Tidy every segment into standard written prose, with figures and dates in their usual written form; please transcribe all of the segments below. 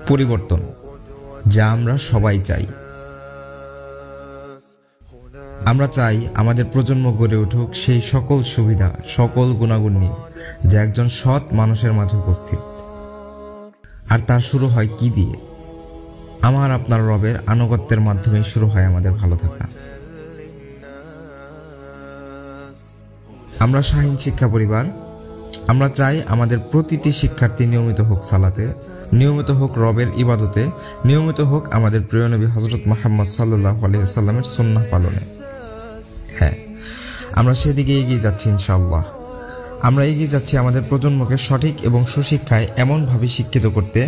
পরিবর্তন যা আমরা সবাই চাই। আমরা চাই আমাদের প্রজন্ম গড়ে উঠুক সেই সকল সুবিধা, সকল গুণাগুণ নিয়ে যা একজন সৎ মানুষের মাঝে উপস্থিত। আর তার শুরু হয় কি দিয়ে? আমার আপনার রবের আনুগত্যের মাধ্যমেই শুরু হয় আমাদের ভালো থাকা। আমরা শাহীন শিক্ষা পরিবার। আমরা চাই আমাদের প্রতিটি শিক্ষার্থী নিয়মিত হোক সালাতে, নিয়মিত হোক রবের ইবাদতে, নিয়মিত হোক আমাদের প্রিয় নবী হযরত মুহাম্মদ সাল্লাল্লাহু আলাইহি ওয়াসাল্লামের সুন্নাহ পালনে। হ্যাঁ, আমরা সেদিকে এগিয়ে যাচ্ছি ইনশাআল্লাহ। আমরা এগিয়ে যাচ্ছি আমাদের প্রজন্মকে সঠিক এবং সুশিক্ষায় এমনভাবে শিক্ষিত করতে,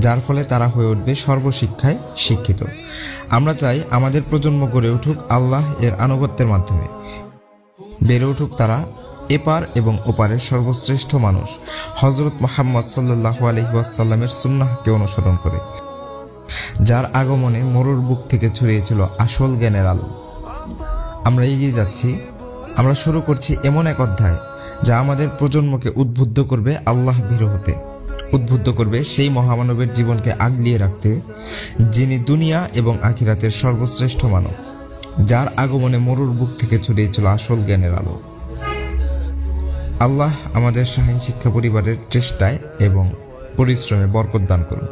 যার ফলে তারা হয়ে উঠবে সর্বশিক্ষায় শিক্ষিত। আমরা চাই আমাদের প্রজন্ম গড়ে উঠুক আল্লাহ এর আনুগত্যের মাধ্যমে, বেড়ে উঠুক তারা এপার এবং ওপারের সর্বশ্রেষ্ঠ মানুষ হযরত মুহাম্মদ সাল্লাল্লাহু আলাইহি ওয়াসাল্লামের সুন্নাহকে অনুসরণ করে, যার আগমনে মরুর বুক থেকে ছড়িয়েছিল আসল জ্ঞানের আলো। আমরা এগিয়ে যাচ্ছি। আমরা শুরু করছি এমন এক অধ্যায় যা আমাদের প্রজন্মকে উদ্বুদ্ধ করবে আল্লাহ ভীরু হতে, উদ্বুদ্ধ করবে সেই মহামানবের জীবনকে আগলিয়ে রাখতে, যিনি দুনিয়া এবং আখিরাতের সর্বশ্রেষ্ঠ মানব, যার আগমনে মরুর বুক থেকে ছড়িয়েছিল আসল জ্ঞানের আলো। আল্লাহ আমাদের শাহীন শিক্ষা পরিবারের চেষ্টায় এবং পরিশ্রমে বরকত দান করুন।